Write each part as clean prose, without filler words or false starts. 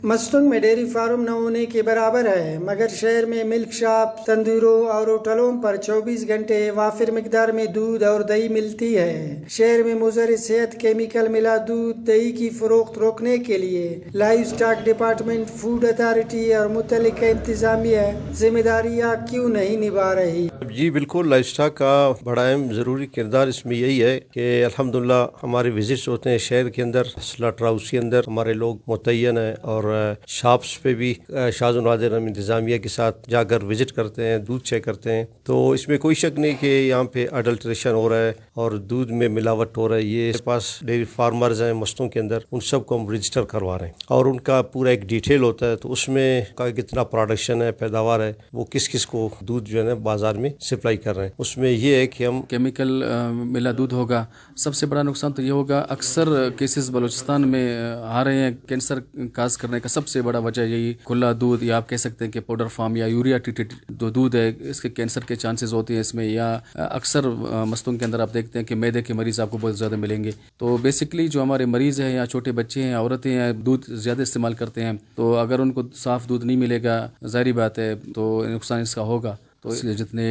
مستنگ میں dairy farm نہ ہونے کے برابر ہے، مگر شہر میں ملک شاپ، تندوروں اور ہوٹلوں پر 24 گھنٹے وافر مقدار میں دودھ اور دہی ملتی ہے۔ شہر میں مضر صحت کیمیکل ملا دودھ دہی کی فروخت روکنے کے لیے live stock department, food authority اور متعلقہ انتظامیہ ذمہ داریاں کیوں نہیں نبھا رہی؟ جی بالکل، لائف سٹاک کا بڑا اہم ضروری کردار اس میں یہی ہے کہ الحمدللہ ہمارے وزٹس ہوتے ہیں شہر کے اندر، سلاٹر ہاؤس کے اندر ہمارے لوگ متعین ہیں اور شاپس پہ بھی شاذ و نادر ہم انتظامیہ کے ساتھ جا کر وزٹ کرتے ہیں، دودھ چیک کرتے ہیں۔ تو اس میں کوئی شک نہیں کہ یہاں پہ اڈلٹریشن ہو رہا ہے اور دودھ میں ملاوٹ ہو رہا ہے۔ یہ پاس ڈیری فارمرز ہیں مستوں کے اندر، ان سب کو ہم رجسٹر کروا رہے ہیں اور ان کا پورا ایک ڈیٹیل ہوتا ہے، تو اس میں کتنا پروڈکشن ہے، پیداوار ہے، وہ کس کس کو دودھ جو ہے نا بازار میں سپلائی کر رہے ہیں۔ اس میں یہ ہے کہ ہم کیمیکل ملا دودھ ہوگا، سب سے بڑا نقصان تو یہ ہوگا، اکثر کیسز بلوچستان میں آ رہے ہیں۔ کینسر کاز کرنے کا سب سے بڑا وجہ یہی کھلا دودھ، یا آپ کہہ سکتے ہیں کہ پاؤڈر فارم یا یوریا ٹریٹڈ جو دودھ ہے، اس کے کینسر کے چانسز ہوتے ہیں اس میں، یا اکثر مستوں کے اندر آپ دیکھتے ہیں کہ معدے کے مریض آپ کو بہت زیادہ ملیں گے۔ تو بیسکلی جو ہمارے مریض ہیں یا چھوٹے بچے ہیں، عورتیں ہیں، دودھ زیادہ استعمال کرتے ہیں، تو اگر ان کو صاف دودھ نہیں ملے گا، ظاہری بات ہے تو نقصان اس کا ہوگا۔ تو اس لیے جتنے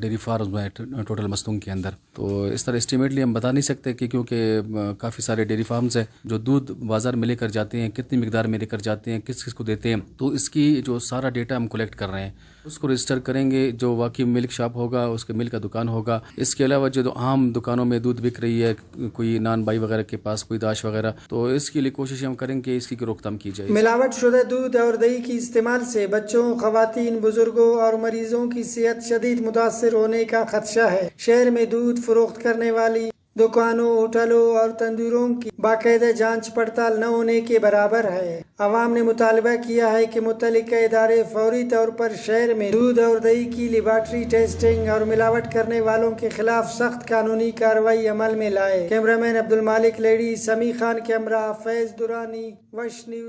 ڈیری فارم ہیں ٹوٹل مستنگ کے اندر، تو اس طرح اسٹیمیٹلی ہم بتا نہیں سکتے کہ کیونکہ کافی سارے ڈیری فارمز ہیں جو دودھ بازار میں لے کر جاتے ہیں، کتنی مقدار میں لے کر جاتے ہیں، کس کس کو دیتے ہیں، تو اس کی جو سارا ڈیٹا ہم کلیکٹ کر رہے ہیں، اس کو رجسٹر کریں گے۔ جو واقعی ملک شاپ ہوگا، اس کے ملک کا دکان ہوگا، اس کے علاوہ جو عام دکانوں میں دودھ بک رہی ہے، کوئی نان بائی وغیرہ کے پاس، کوئی داش وغیرہ، تو اس کے لیے کوشش ہم کریں کہ اس کی روک تھام کی جائے۔ ملاوٹ شدہ دودھ اور دہی کی استعمال سے بچوں، خواتین، بزرگوں اور مریضوں کی صحت شدید متاثر ہونے کا خدشہ ہے۔ شہر میں دودھ فروخت کرنے والی دکانوں، ہوٹلوں اور تندوروں کی باقاعدہ جانچ پڑتال نہ ہونے کے برابر ہے۔ عوام نے مطالبہ کیا ہے کہ متعلقہ ادارے فوری طور پر شہر میں دودھ اور دہی کی لیبارٹری ٹیسٹنگ اور ملاوٹ کرنے والوں کے خلاف سخت قانونی کارروائی عمل میں لائے۔ کیمرہ مین عبدالمالک لیڈی، سمیع خان کے ہمراہ فیض درانی، وش نیوز۔